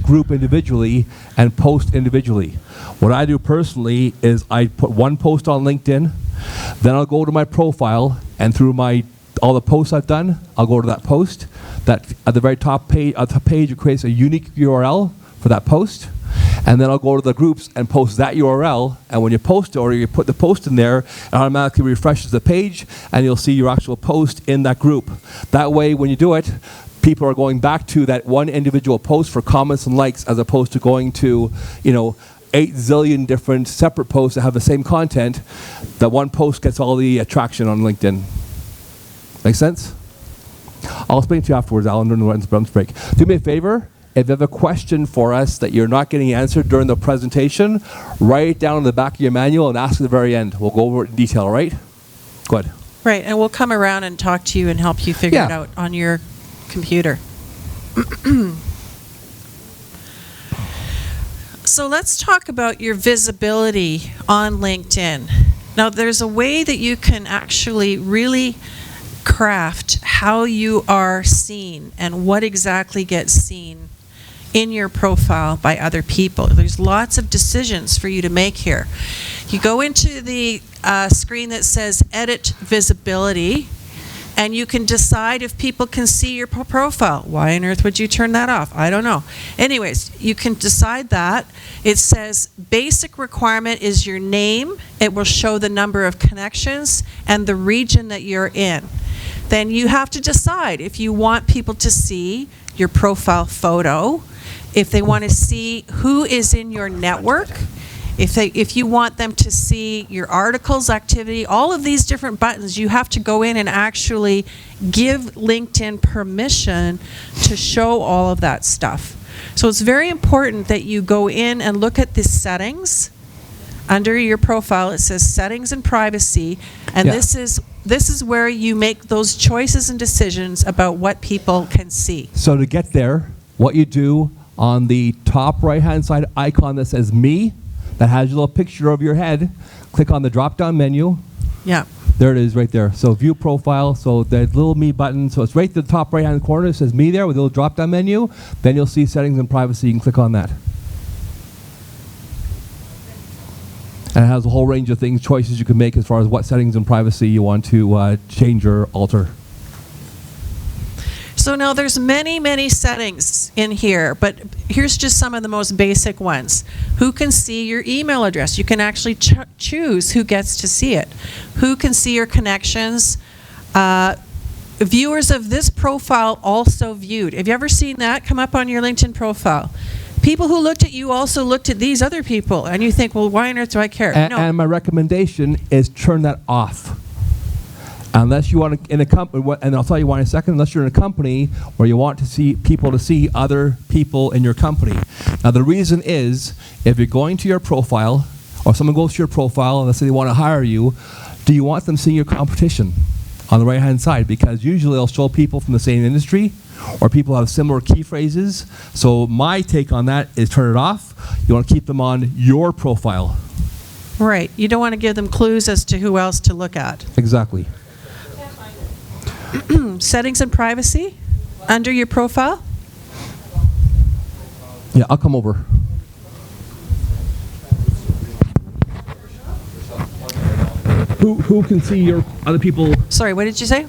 group individually and post individually. What I do personally is I put one post on LinkedIn, then I'll go to my profile, and through all the posts I've done, I'll go to that post. That at the very top page, it creates a unique URL for that post. And then I'll go to the groups and post that URL. And when you post it, or you put the post in there, it automatically refreshes the page, and you'll see your actual post in that group. That way, when you do it, people are going back to that one individual post for comments and likes, as opposed to going to, 8 zillion different separate posts that have the same content. That one post gets all the traction on LinkedIn. Make sense? I'll explain to you afterwards, Alan, during the lunch break. Do me a favor. If you have a question for us that you're not getting answered during the presentation, write it down in the back of your manual and ask at the very end. We'll go over it in detail, all right? Go ahead. Right, and we'll come around and talk to you and help you figure it out on your computer. So let's talk about your visibility on LinkedIn. Now, there's a way that you can actually really craft how you are seen and what exactly gets seen in your profile by other people. There's lots of decisions for you to make here. You go into the screen that says Edit Visibility, and you can decide if people can see your profile. Why on earth would you turn that off? I don't know. Anyways, you can decide that. It says basic requirement is your name. It will show the number of connections and the region that you're in. Then you have to decide if you want people to see your profile photo, if they want to see who is in your network, if you want them to see your articles, activity, all of these different buttons, you have to go in and actually give LinkedIn permission to show all of that stuff. So it's very important that you go in and look at the settings. Under your profile, it says Settings and Privacy, and this is where you make those choices and decisions about what people can see. So to get there, what you do on the top right-hand side icon that says Me, that has your little picture of your head, click on the drop-down menu. Yeah. There it is right there. So View Profile, so the little Me button, so it's right at the top right-hand corner. It says Me there with a little drop-down menu. Then you'll see Settings and Privacy. You can click on that. And it has a whole range of things, choices you can make as far as what settings and privacy you want to change or alter. So now there's many, many settings in here, but here's just some of the most basic ones. Who can see your email address? You can actually choose who gets to see it. Who can see your connections? Viewers of this profile also viewed. Have you ever seen that come up on your LinkedIn profile? People who looked at you also looked at these other people, and you think, well, why on earth do I care? And my recommendation is turn that off. Unless you want to, in a company, and I'll tell you why in a second, unless you're in a company where you want to see people to see other people in your company. Now the reason is, if you're going to your profile, or someone goes to your profile and let's say they want to hire you, do you want them seeing your competition on the right hand side? Because usually they'll show people from the same industry, or people have similar key phrases. So my take on that is turn it off. You want to keep them on your profile. Right. You don't want to give them clues as to who else to look at. Exactly. Settings and privacy under your profile. Yeah, I'll come over. Who can see your other people? Sorry, what did you say?